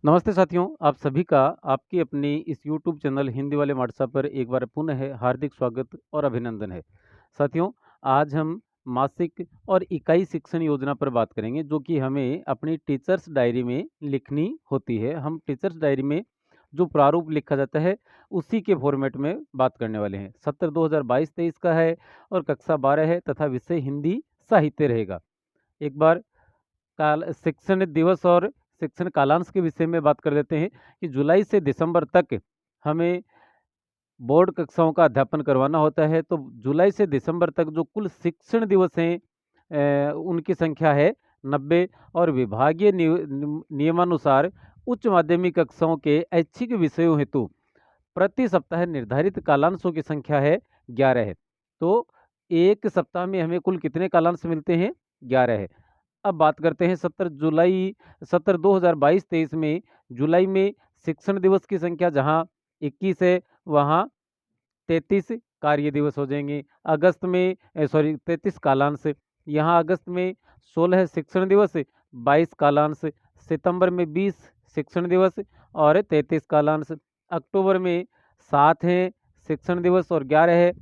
नमस्ते साथियों, आप सभी का आपकी अपनी इस यूट्यूब चैनल हिंदी वाले मार्टसा पर एक बार पुनः है हार्दिक स्वागत और अभिनंदन है। साथियों, आज हम मासिक और इकाई शिक्षण योजना पर बात करेंगे जो कि हमें अपनी टीचर्स डायरी में लिखनी होती है। हम टीचर्स डायरी में जो प्रारूप लिखा जाता है, उसी के फॉर्मेट में बात करने वाले हैं। सत्र 2022-23 का है और कक्षा 12 है तथा विषय हिंदी साहित्य रहेगा। एक बार काल शिक्षण दिवस और शिक्षण कालांश के विषय में बात कर लेते हैं कि जुलाई से दिसंबर तक हमें बोर्ड कक्षाओं का अध्यापन करवाना होता है। तो जुलाई से दिसंबर तक जो कुल शिक्षण दिवस हैं उनकी संख्या है 90 और विभागीय नियमानुसार उच्च माध्यमिक कक्षाओं के ऐच्छिक विषयों हेतु प्रति सप्ताह निर्धारित कालांशों की संख्या है 11 है। तो एक सप्ताह में हमें कुल कितने कालांश मिलते हैं? 11 है। अब बात करते हैं सत्र 2022-23 में जुलाई में शिक्षण दिवस की संख्या जहाँ 21 है, वहाँ 33 कार्य दिवस हो जाएँगे। अगस्त में 33 कालांश, यहाँ अगस्त में 16 शिक्षण दिवस, 22 कालांश, सितंबर में 20 शिक्षण दिवस और 33 कालांश, अक्टूबर में 7 हैं शिक्षण दिवस और 11 है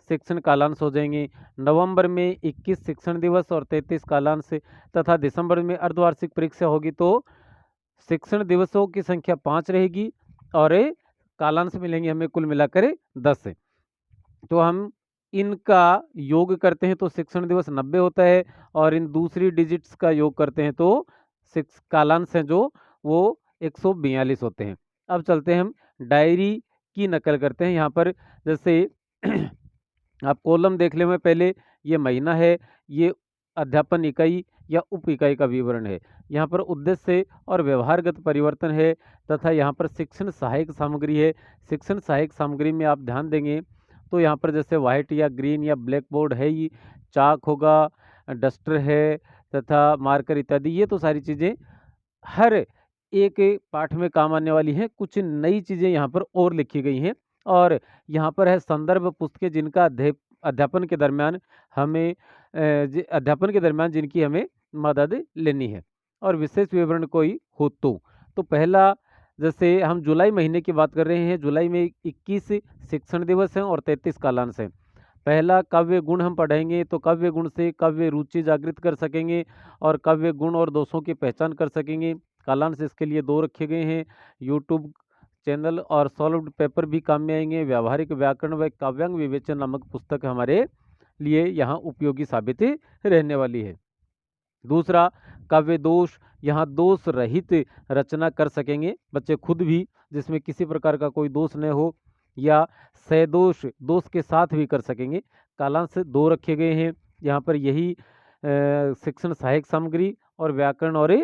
शिक्षण कालांश हो जाएँगे। नवंबर में 21 शिक्षण दिवस और 33 कालांश तथा दिसंबर में अर्धवार्षिक परीक्षा होगी तो शिक्षण दिवसों की संख्या 5 रहेगी और कालांश मिलेंगे हमें कुल मिलाकर 10। तो हम इनका योग करते हैं तो शिक्षण दिवस 90 होता है और इन दूसरी डिजिट्स का योग करते हैं तो शिक्ष कालांश हैं जो वो 142 होते हैं। अब चलते हैं हम डायरी की नकल करते हैं। यहाँ पर जैसे आप कॉलम देख लें में पहले ये महीना है, ये अध्यापन इकाई या उप इकाई का विवरण है। यहाँ पर उद्देश्य और व्यवहारगत परिवर्तन है तथा यहाँ पर शिक्षण सहायक सामग्री है। शिक्षण सहायक सामग्री में आप ध्यान देंगे तो यहाँ पर जैसे व्हाइट या ग्रीन या ब्लैक बोर्ड है ही, चाक होगा, डस्टर है तथा मार्कर इत्यादि, ये तो सारी चीज़ें हर एक पाठ में काम आने वाली हैं। कुछ नई चीज़ें यहाँ पर और लिखी गई हैं और यहाँ पर है संदर्भ पुस्तकें जिनका अध्यापन के दरमियान हमें अध्यापन के दरमियान जिनकी हमें मदद लेनी है और विशेष विवरण कोई हो तो पहला जैसे हम जुलाई महीने की बात कर रहे हैं, जुलाई में 21 शिक्षण दिवस हैं और 33 कालांश हैं। पहला काव्य गुण हम पढ़ेंगे तो काव्य गुण से काव्य रुचि जागृत कर सकेंगे और काव्य गुण और दोषों की पहचान कर सकेंगे। कालांश इसके लिए 2 रखे गए हैं। यूट्यूब चैनल और सॉल्व्ड पेपर भी काम में आएँगे। व्यावहारिक व्याकरण व काव्यांग विवेचन नामक पुस्तक हमारे लिए यहाँ उपयोगी साबित रहने वाली है। दूसरा काव्य दोष, यहाँ दोष रहित रचना कर सकेंगे बच्चे खुद भी, जिसमें किसी प्रकार का कोई दोष न हो या सैदोष दोष के साथ भी कर सकेंगे। कालांश 2 रखे गए हैं। यहाँ पर यही शिक्षण सहायक सामग्री और व्याकरण और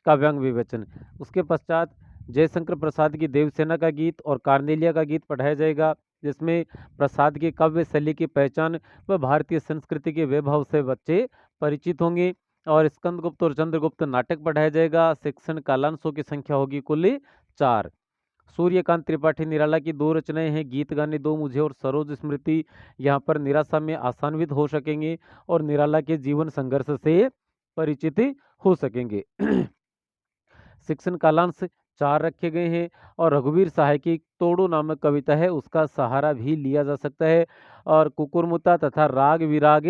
काव्यांग विवेचन। उसके पश्चात जयशंकर प्रसाद की देवसेना का गीत और कार्नेलिया का गीत पढ़ाया जाएगा, जिसमें प्रसाद की काव्य शैली की पहचान व भारतीय संस्कृति के वैभव से बच्चे परिचित होंगे। और स्कंदगुप्त और चंद्रगुप्त नाटक पढ़ाया जाएगा। शिक्षण कालांशों की संख्या होगी कुल 4। सूर्यकांत त्रिपाठी निराला की 2 रचनाएं हैं, गीत गाने 2 मुझे और सरोज स्मृति। यहाँ पर निराशा में आसान्वित हो सकेंगे और निराला के जीवन संघर्ष से परिचित हो सकेंगे। शिक्षण कालांश 4 रखे गए हैं और रघुवीर सहाय की तोड़ो नामक कविता है, उसका सहारा भी लिया जा सकता है और कुकुरमुत्ता तथा राग विराग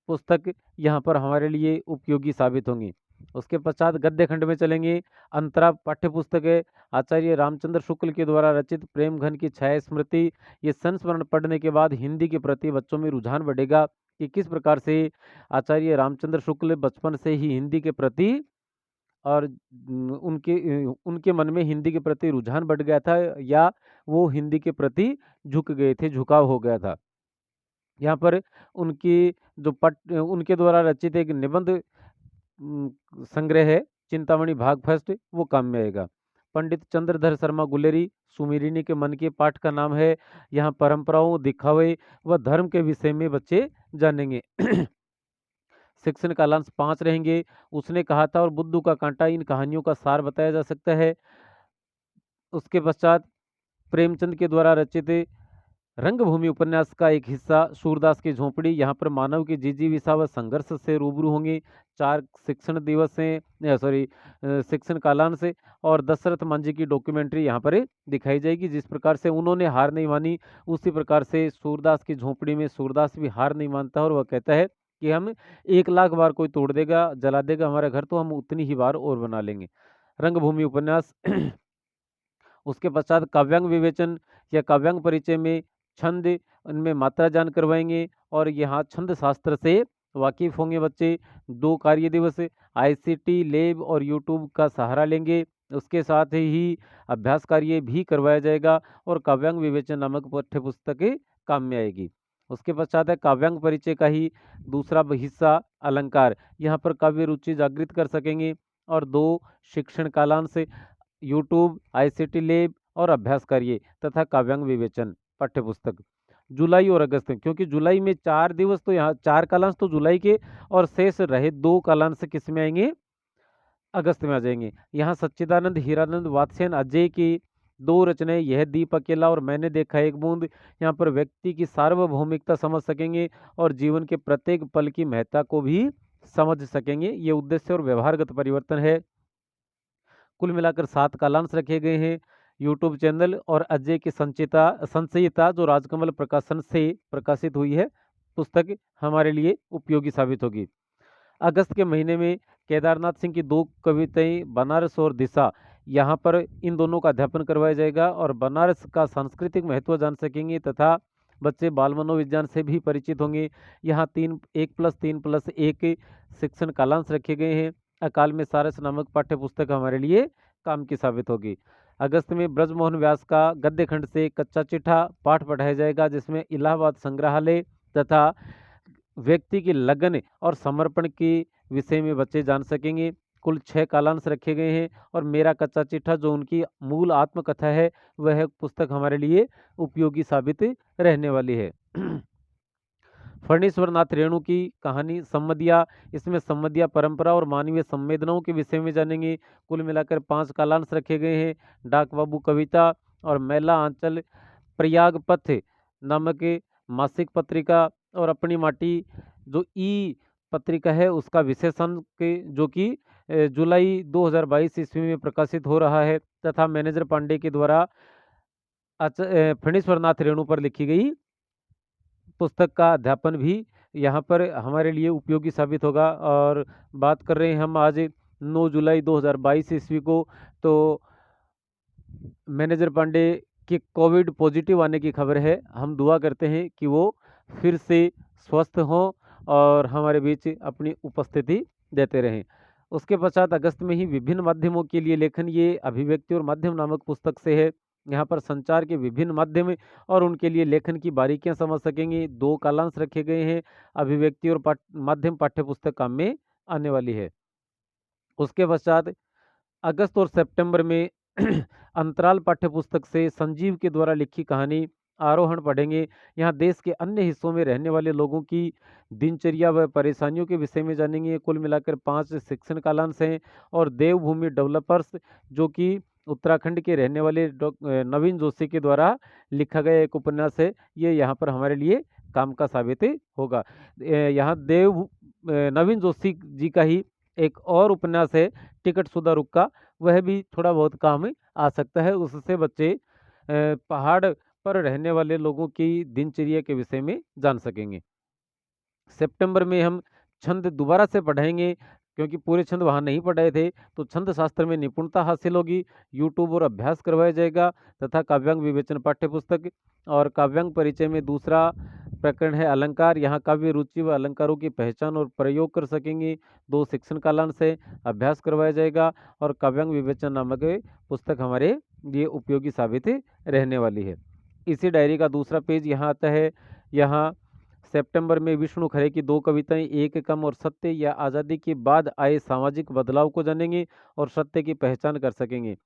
पुस्तक यहाँ पर हमारे लिए उपयोगी साबित होंगी। उसके पश्चात गद्य खंड में चलेंगे। अंतरा पाठ्य पुस्तक है, आचार्य रामचंद्र शुक्ल के द्वारा रचित प्रेम घन की छाया स्मृति। ये संस्मरण पढ़ने के बाद हिंदी के प्रति बच्चों में रुझान बढ़ेगा कि किस प्रकार से आचार्य रामचंद्र शुक्ल बचपन से ही हिंदी के प्रति और उनके मन में हिंदी के प्रति रुझान बढ़ गया था या वो हिंदी के प्रति झुक गए थे, झुकाव हो गया था। यहाँ पर उनकी उनके द्वारा रचित एक निबंध संग्रह है, चिंतामणि भाग फर्स्ट, वो काम में आएगा। पंडित चंद्रधर शर्मा गुलेरी सुमिरिनी के मन के पाठ का नाम है। यहाँ परंपराओं, दिखावे व धर्म के विषय में बच्चे जानेंगे। शिक्षण कालांश 5 रहेंगे। उसने कहा था और बुद्धू का कांटा, इन कहानियों का सार बताया जा सकता है। उसके पश्चात प्रेमचंद के द्वारा रचित रंगभूमि उपन्यास का एक हिस्सा सूरदास की झोंपड़ी। यहाँ पर मानव की जिजीविषा व संघर्ष से रूबरू होंगे। 4 शिक्षण दिवसें शिक्षण कालांश और दशरथ मांझी की डॉक्यूमेंट्री यहाँ पर दिखाई जाएगी। जिस प्रकार से उन्होंने हार नहीं मानी, उसी प्रकार से सूरदास की झोंपड़ी में सूरदास भी हार नहीं मानता और वह कहता है कि हम 1 लाख बार कोई तोड़ देगा, जला देगा हमारा घर, तो हम उतनी ही बार और बना लेंगे। रंगभूमि उपन्यास उसके पश्चात काव्यांग विवेचन या काव्यांग परिचय में छंद, इनमें मात्रा जान करवाएंगे और यहाँ छंद शास्त्र से वाकिफ होंगे बच्चे। 2 कार्य दिवस आईसीटी लैब और यूट्यूब का सहारा लेंगे। उसके साथ ही अभ्यास कार्य भी करवाया जाएगा और काव्यांग विवेचन नामक पाठ्य पुस्तक काम में आएगी। उसके पश्चात है काव्यांग परिचय का ही दूसरा हिस्सा अलंकार। यहाँ पर काव्य रुचि जागृत कर सकेंगे और 2 शिक्षण कालांश यूट्यूब, आईसीटी लैब और अभ्यास कार्य तथा काव्यांग विवेचन पाठ्यपुस्तक। जुलाई और अगस्त में, क्योंकि जुलाई में 4 दिवस तो यहाँ 4 कालांश तो जुलाई के और शेष रहे 2 कालांश किस में आएंगे, अगस्त में आ जाएंगे। यहाँ सच्चिदानंद, हीरानंद, वात्स्यन, अजय की 2 रचनाएं, यह दीप अकेला और मैंने देखा एक बूंद। यहाँ पर व्यक्ति की सार्वभौमिकता समझ सकेंगे और जीवन के प्रत्येक पल की महत्ता को भी समझ सकेंगे। ये उद्देश्य और व्यवहारगत परिवर्तन है। कुल मिलाकर 7 कालांश रखे गए हैं। यूट्यूब चैनल और अजय की संचयिता जो राजकमल प्रकाशन से प्रकाशित हुई है पुस्तक हमारे लिए उपयोगी साबित होगी। अगस्त के महीने में केदारनाथ सिंह की 2 कविताएं बनारस और दिशा, यहाँ पर इन दोनों का अध्यापन करवाया जाएगा और बनारस का सांस्कृतिक महत्व जान सकेंगे तथा बच्चे बाल मनोविज्ञान से भी परिचित होंगे। यहाँ 1+3+1 शिक्षण कालांश रखे गए हैं। अकाल में सारस नामक पाठ्य पुस्तक हमारे लिए काम की साबित होगी। अगस्त में ब्रजमोहन व्यास का गद्य खंड से कच्चा चिट्ठा पाठ पढ़ाया जाएगा, जिसमें इलाहाबाद संग्रहालय तथा व्यक्ति की लगन और समर्पण के विषय में बच्चे जान सकेंगे। कुल 6 कालांश रखे गए हैं और मेरा कच्चा चिट्ठा जो उनकी मूल आत्मकथा है, वह पुस्तक हमारे लिए उपयोगी साबित रहने वाली है। फणीश्वर नाथ रेणु की कहानी सम्मदिया, इसमें सम्मदिया परंपरा और मानवीय संवेदनाओं के विषय में जानेंगे। कुल मिलाकर 5 कालांश रखे गए हैं। डाक बाबू कविता और मेला आंचल प्रयाग पथ नामक मासिक पत्रिका और अपनी माटी जो ई पत्रिका है उसका विशेषण के जो कि जुलाई 2022 ईस्वी में प्रकाशित हो रहा है तथा मैनेजर पांडे के द्वारा फणीश्वर नाथ रेणु पर लिखी गई पुस्तक का अध्यापन भी यहाँ पर हमारे लिए उपयोगी साबित होगा। और बात कर रहे हैं हम आज 9 जुलाई 2022 ईस्वी को, तो मैनेजर पांडे के कोविड पॉजिटिव आने की खबर है। हम दुआ करते हैं कि वो फिर से स्वस्थ हों और हमारे बीच अपनी उपस्थिति देते रहें। उसके पश्चात अगस्त में ही विभिन्न माध्यमों के लिए लेखन, ये अभिव्यक्ति और माध्यम नामक पुस्तक से है। यहाँ पर संचार के विभिन्न माध्यम और उनके लिए लेखन की बारीकियां समझ सकेंगे। 2 कालांश रखे गए हैं। अभिव्यक्ति और माध्यम पाठ्य पुस्तक काम में आने वाली है। उसके पश्चात अगस्त और सितंबर में अंतराल पाठ्य पुस्तक से संजीव के द्वारा लिखी कहानी आरोहण पढ़ेंगे। यहाँ देश के अन्य हिस्सों में रहने वाले लोगों की दिनचर्या व परेशानियों के विषय में जानेंगे। कुल मिलाकर 5 शिक्षण कालांश हैं। और देवभूमि डेवलपर्स जो कि उत्तराखंड के रहने वाले नवीन जोशी के द्वारा लिखा गया एक उपन्यास है, ये यहाँ पर हमारे लिए काम का साबित होगा। यहाँ नवीन जोशी जी का ही एक और उपन्यास है टिकट शुदा रुख का, वह भी थोड़ा बहुत काम आ सकता है। उससे बच्चे पहाड़ पर रहने वाले लोगों की दिनचर्या के विषय में जान सकेंगे। सितंबर में हम छंद दोबारा से पढ़ाएंगे, क्योंकि पूरे छंद वहाँ नहीं पढ़ाए थे, तो छंद शास्त्र में निपुणता हासिल होगी। यूट्यूब और अभ्यास करवाया जाएगा तथा काव्यांग विवेचन पाठ्य पुस्तक और काव्यांग परिचय में दूसरा प्रकरण है अलंकार। यहाँ काव्य रुचि व अलंकारों की पहचान और प्रयोग कर सकेंगे। 2 शिक्षण कालांश से अभ्यास करवाया जाएगा और काव्यांग विवेचन नामक पुस्तक हमारे लिए उपयोगी साबित रहने वाली है। इसी डायरी का दूसरा पेज यहाँ आता है। यहाँ सितंबर में विष्णु खरे की 2 कविताएं, एक कम और सत्य, या आज़ादी के बाद आए सामाजिक बदलाव को जानेंगे और सत्य की पहचान कर सकेंगे।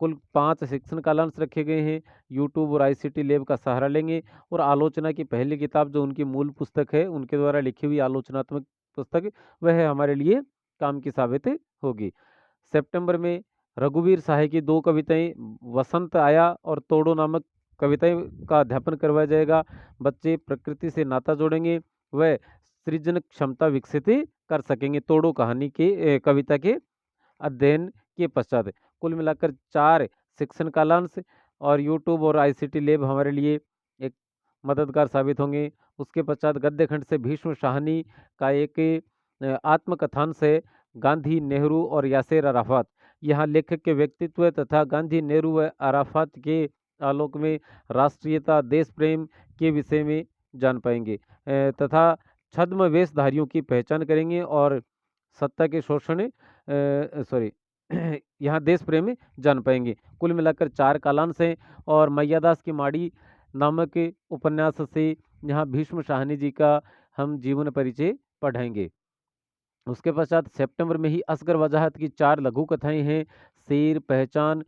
कुल 5 शिक्षण कालांश रखे गए हैं। यूट्यूब और आईसीटी लैब का सहारा लेंगे और आलोचना की पहली किताब जो उनकी मूल पुस्तक है, उनके द्वारा लिखी हुई आलोचनात्मक पुस्तक, वह हमारे लिए काम की साबित होगी। सितंबर में रघुवीर साहे की 2 कविताएं, वसंत आया और तोड़ो नामक कविताएँ का अध्यापन करवाया जाएगा। बच्चे प्रकृति से नाता जोड़ेंगे, व सृजन क्षमता विकसित कर सकेंगे तोड़ो कहानी के कविता के अध्ययन के पश्चात। कुल मिलाकर 4 शिक्षण कालांश और यूट्यूब और आईसीटी लैब हमारे लिए एक मददगार साबित होंगे। उसके पश्चात गद्य खंड से भीष्म शाहनी का एक आत्मकथांश है, गांधी, नेहरू और यासेर अराफात। यहाँ लेखक के व्यक्तित्व तथा गांधी, नेहरू व अराफात के आलोक में राष्ट्रीयता, देश प्रेम के विषय में जान पाएंगे तथा छद्म वेशधारियों की पहचान करेंगे और सत्ता के शोषण सॉरी यहाँ देश प्रेम में जान पाएंगे। कुल मिलाकर 4 कालांश हैं और मैयादास की माड़ी नामक उपन्यास से यहाँ भीष्म शाहनी जी का हम जीवन परिचय पढ़ाएंगे। उसके पश्चात सितंबर में ही असगर वजाहत की 4 लघु कथाएं हैं, शेर, पहचान,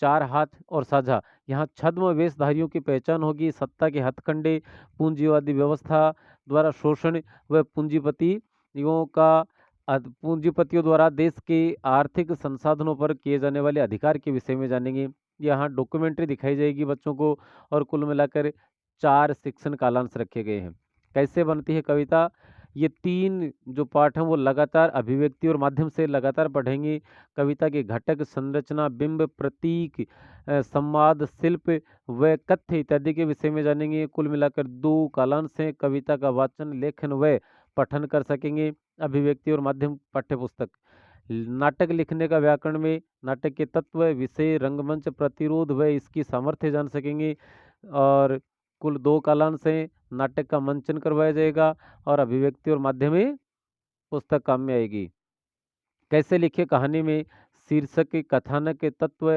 4 हाथ और साझा। यहाँ छद्म वेशधारियों की पहचान होगी, सत्ता के हथकंडे, पूंजीवादी व्यवस्था द्वारा शोषण व पूंजीपतियों द्वारा देश के आर्थिक संसाधनों पर किए जाने वाले अधिकार के विषय में जानेंगे। यहाँ डॉक्यूमेंट्री दिखाई जाएगी बच्चों को और कुल मिलाकर 4 शिक्षण कालांश रखे गए हैं। कैसे बनती है कविता? ये 3 जो पाठ हैं वो लगातार अभिव्यक्ति और माध्यम से लगातार पढ़ेंगे। कविता के घटक, संरचना, बिंब, प्रतीक, संवाद, शिल्प व कथ्य इत्यादि के विषय में जानेंगे। कुल मिलाकर 2 कालांश हैं। कविता का वाचन, लेखन व पठन कर सकेंगे। अभिव्यक्ति और माध्यम पाठ्यपुस्तक। नाटक लिखने का व्याकरण में नाटक के तत्व, विषय, रंगमंच, प्रतिरोध व इसकी सामर्थ्य जान सकेंगे। और कुल 2 कालांश हैं। नाटक का मंचन करवाया जाएगा और अभिव्यक्ति और माध्यम में पुस्तक काम में आएगी। कैसे लिखे कहानी में शीर्षक, कथानक, तत्व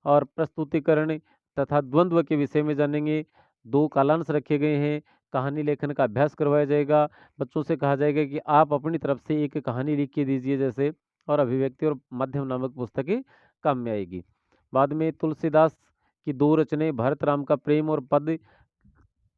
और प्रस्तुतिकरण तथा द्वंद्व के विषय में जानेंगे। 2 कालांश रखे गए हैं। कहानी लेखन का अभ्यास करवाया जाएगा। बच्चों से कहा जाएगा कि आप अपनी तरफ से एक कहानी लिख के दीजिए जैसे, और अभिव्यक्ति और माध्यम नामक पुस्तकें काम में आएगी। बाद में तुलसीदास की 2 रचनाएं, भरत राम का प्रेम और पद,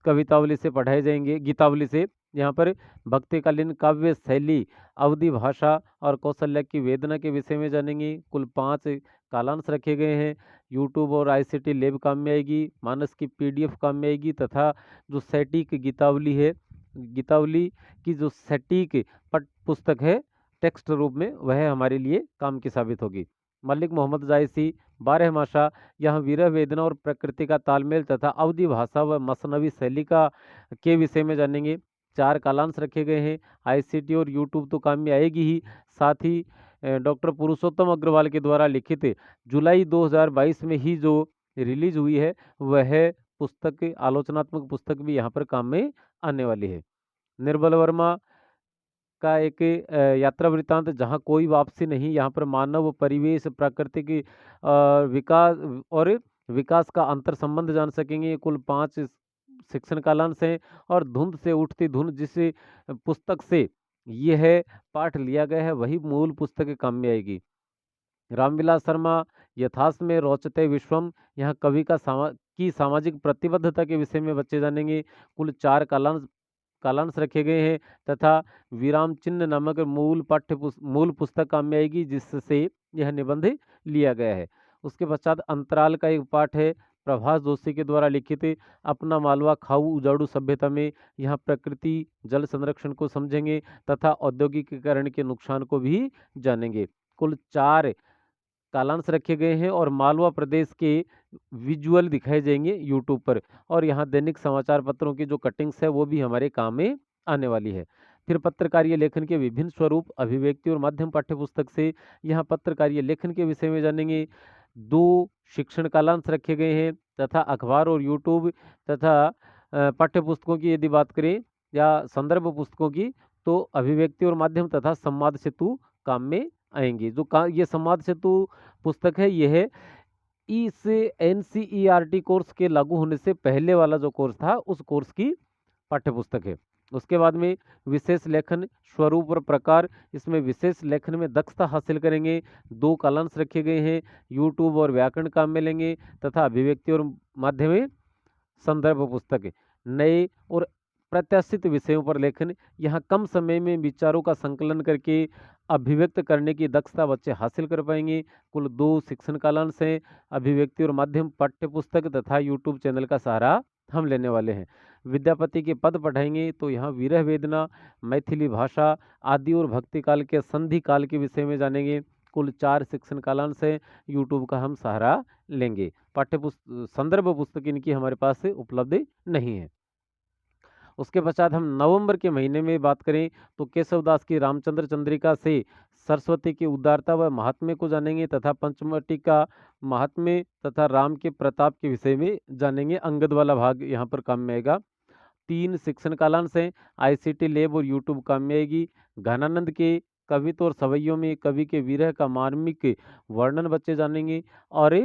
कवितावली से पढ़ाए जाएंगे, गीतावली से। यहाँ पर भक्तिकालीन काव्य शैली, अवधि भाषा और कौशल्या की वेदना के विषय में जानेंगे। कुल 5 कालांश रखे गए हैं। यूट्यूब और आईसीटी लैब काम में आएगी, मानस की पीडीएफ काम में आएगी तथा जो सटीक गीतावली है, गीतावली की जो सटीक पठ पुस्तक है टेक्स्ट रूप में, वह हमारे लिए काम की साबित होगी। मलिक मोहम्मद जायसी, 12मासा, यहाँ विरह वेदना और प्रकृति का तालमेल तथा अवधि भाषा व मसनवी शैली का के विषय में जानेंगे। 4 कालांश रखे गए हैं। आईसीटी और यूट्यूब तो काम में आएगी ही, साथ ही डॉक्टर पुरुषोत्तम अग्रवाल के द्वारा लिखित जुलाई 2022 में ही जो रिलीज हुई है वह पुस्तक, आलोचनात्मक पुस्तक भी यहाँ पर काम में आने वाली है। निर्बल वर्मा का एक यात्रा वृत्तांत, जहाँ कोई वापसी नहीं, यहाँ पर मानव, परिवेश, प्राकृतिक विकास और विकास का अंतर संबंध जान सकेंगे। कुल 5 शिक्षण कालांश हैं और धुंध से उठती धुन जिस पुस्तक से यह पाठ लिया गया है वही मूल पुस्तक काम में आएगी। रामविलास शर्मा, यथार्थ में रोचते विश्वम, यहाँ कवि का सामाजिक प्रतिबद्धता के विषय में बच्चे जानेंगे। कुल 4 कालांश रखे गए हैं तथा विराम चिन्ह नामक मूल पुस्तक काम में आएगी जिससे यह निबंध लिया गया है। उसके पश्चात अंतराल का एक पाठ है, प्रभास जोशी के द्वारा लिखित अपना मालवा खाऊ उजाड़ू सभ्यता में। यहाँ प्रकृति जल संरक्षण को समझेंगे तथा औद्योगिकीकरण के नुकसान को भी जानेंगे। कुल 4 कालांश रखे गए हैं और मालवा प्रदेश के विजुअल दिखाए जाएंगे यूट्यूब पर, और यहाँ दैनिक समाचार पत्रों की जो कटिंग्स है वो भी हमारे काम में आने वाली है। फिर पत्रकारीय लेखन के विभिन्न स्वरूप, अभिव्यक्ति और माध्यम पाठ्यपुस्तक से यहाँ पत्रकारीय लेखन के विषय में जानेंगे। 2 शिक्षण कालांश रखे गए हैं तथा अखबार और यूट्यूब तथा पाठ्यपुस्तकों की यदि बात करें या संदर्भ पुस्तकों की, तो अभिव्यक्ति और माध्यम तथा संवाद सेतु काम में आएंगी। ये संवाद सेतु पुस्तक है, यह इस एनसीईआरटी कोर्स के लागू होने से पहले वाला जो कोर्स था उस कोर्स की पाठ्यपुस्तक है। उसके बाद में विशेष लेखन, स्वरूप और प्रकार, इसमें विशेष लेखन में दक्षता हासिल करेंगे। 2 कालांश रखे गए हैं। यूट्यूब और व्याकरण काम में लेंगे तथा अभिव्यक्ति और माध्यम में संदर्भ पुस्तक। नए और प्रत्याशित विषयों पर लेखन। यहाँ कम समय में विचारों का संकलन करके अभिव्यक्त करने की दक्षता बच्चे हासिल कर पाएंगे। कुल 2 शिक्षण कालांश हैं। अभिव्यक्ति और माध्यम पाठ्य पुस्तक तथा यूट्यूब चैनल का सहारा हम लेने वाले हैं। विद्यापति के पद पढ़ाएंगे तो यहाँ विरह वेदना, मैथिली भाषा आदि और भक्ति काल के संधि काल के विषय में जानेंगे। कुल 4 शिक्षण कालांश है। यूट्यूब का हम सहारा लेंगे। पाठ्य पुस्तक संदर्भ पुस्तक इनकी हमारे पास उपलब्ध नहीं है। उसके पश्चात हम नवंबर के महीने में बात करें तो केशवदास की रामचंद्र चंद्रिका से सरस्वती की उदारता व महात्म्य को जानेंगे तथा पंचवटी का महात्म्य तथा राम के प्रताप के विषय में जानेंगे। अंगद वाला भाग यहाँ पर काम में आएगा। 3 शिक्षण कालांश हैं। आईसीटी लैब और यूट्यूब काम में आएगी। घनानंद के कवित्व और सवैयों में कवि के विरह का मार्मिक वर्णन बच्चे जानेंगे और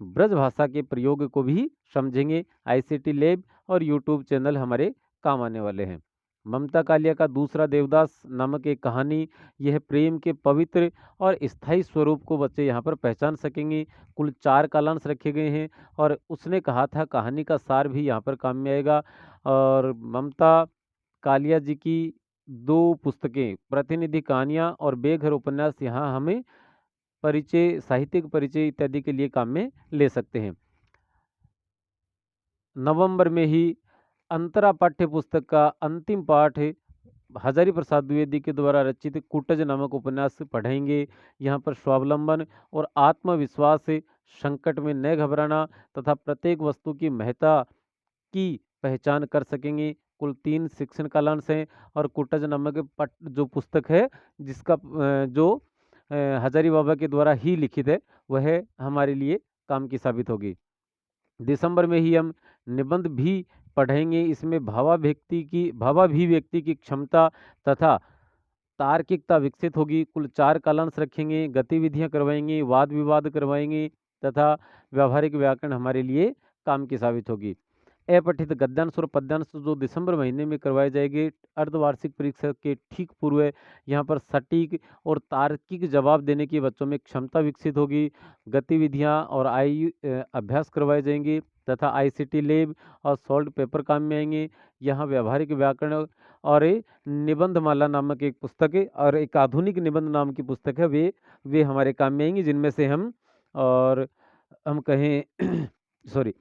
ब्रज भाषा के प्रयोग को भी समझेंगे। आईसीटी लैब और यूट्यूब चैनल हमारे काम आने वाले हैं। ममता कालिया का दूसरा देवदास नामक एक कहानी, यह प्रेम के पवित्र और स्थायी स्वरूप को बच्चे यहाँ पर पहचान सकेंगे। कुल 4 कालांश रखे गए हैं और उसने कहा था कहानी का सार भी यहाँ पर काम में आएगा। और ममता कालिया जी की 2 पुस्तकें प्रतिनिधि कहानियाँ और बेघर उपन्यास यहाँ हमें परिचय, साहित्यिक परिचय इत्यादि के लिए काम में ले सकते हैं। नवंबर में ही अंतरा पाठ्य पुस्तक का अंतिम पाठ हजारी प्रसाद द्विवेदी के द्वारा रचित कुटज नामक उपन्यास पढ़ेंगे। यहाँ पर स्वावलंबन और आत्मविश्वास से संकट में न घबराना तथा प्रत्येक वस्तु की महत्ता की पहचान कर सकेंगे। कुल 3 शिक्षण कालांश हैं और कुटज नामक जो पुस्तक है जिसका जो हजारी बाबा के द्वारा ही लिखित है वह हमारे लिए काम की साबित होगी। दिसंबर में ही हम निबंध भी पढ़ेंगे। इसमें भावाभिव्यक्ति की क्षमता तथा तार्किकता विकसित होगी। कुल 4 कालांश रखेंगे। गतिविधियां करवाएंगे, वाद विवाद करवाएंगे तथा व्यावहारिक व्याकरण हमारे लिए काम की साबित होगी। अपठित गद्यांश और पद्यांश जो दिसंबर महीने में करवाए जाएंगे अर्धवार्षिक परीक्षा के ठीक पूर्व, यहाँ पर सटीक और तार्किक जवाब देने की बच्चों में क्षमता विकसित होगी। गतिविधियां और अभ्यास करवाए जाएंगे तथा आईसीटी लैब और सॉल्ट पेपर काम में आएंगे। यहाँ व्यावहारिक व्याकरण और निबंधमाला नामक एक पुस्तक है और एक आधुनिक निबंध नाम की पुस्तक है, वे हमारे काम में आएंगी, जिनमें से हम कहें सॉरी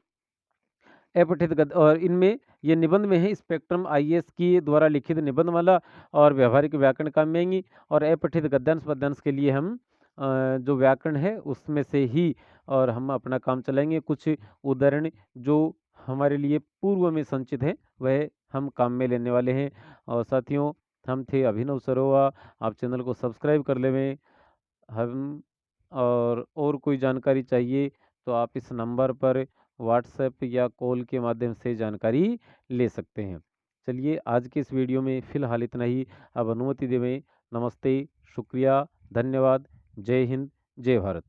अपठित गद्य और इनमें ये निबंध में है स्पेक्ट्रम आईएएस की द्वारा लिखित निबंधमाला और व्यावहारिक व्याकरण काम में आएंगी। और अपठित गद्यांश पद्यांश के लिए हम जो व्याकरण है उसमें से ही और हम अपना काम चलाएंगे। कुछ उदाहरण जो हमारे लिए पूर्व में संचित है वह हम काम में लेने वाले हैं। और साथियों, हम थे अभिनव सरोवा। आप चैनल को सब्सक्राइब कर लेवें। हम और कोई जानकारी चाहिए तो आप इस नंबर पर व्हाट्सएप या कॉल के माध्यम से जानकारी ले सकते हैं। चलिए, आज के इस वीडियो में फ़िलहाल इतना ही। अब अनुमति देवें। नमस्ते, शुक्रिया, धन्यवाद। जय हिंद, जय भारत।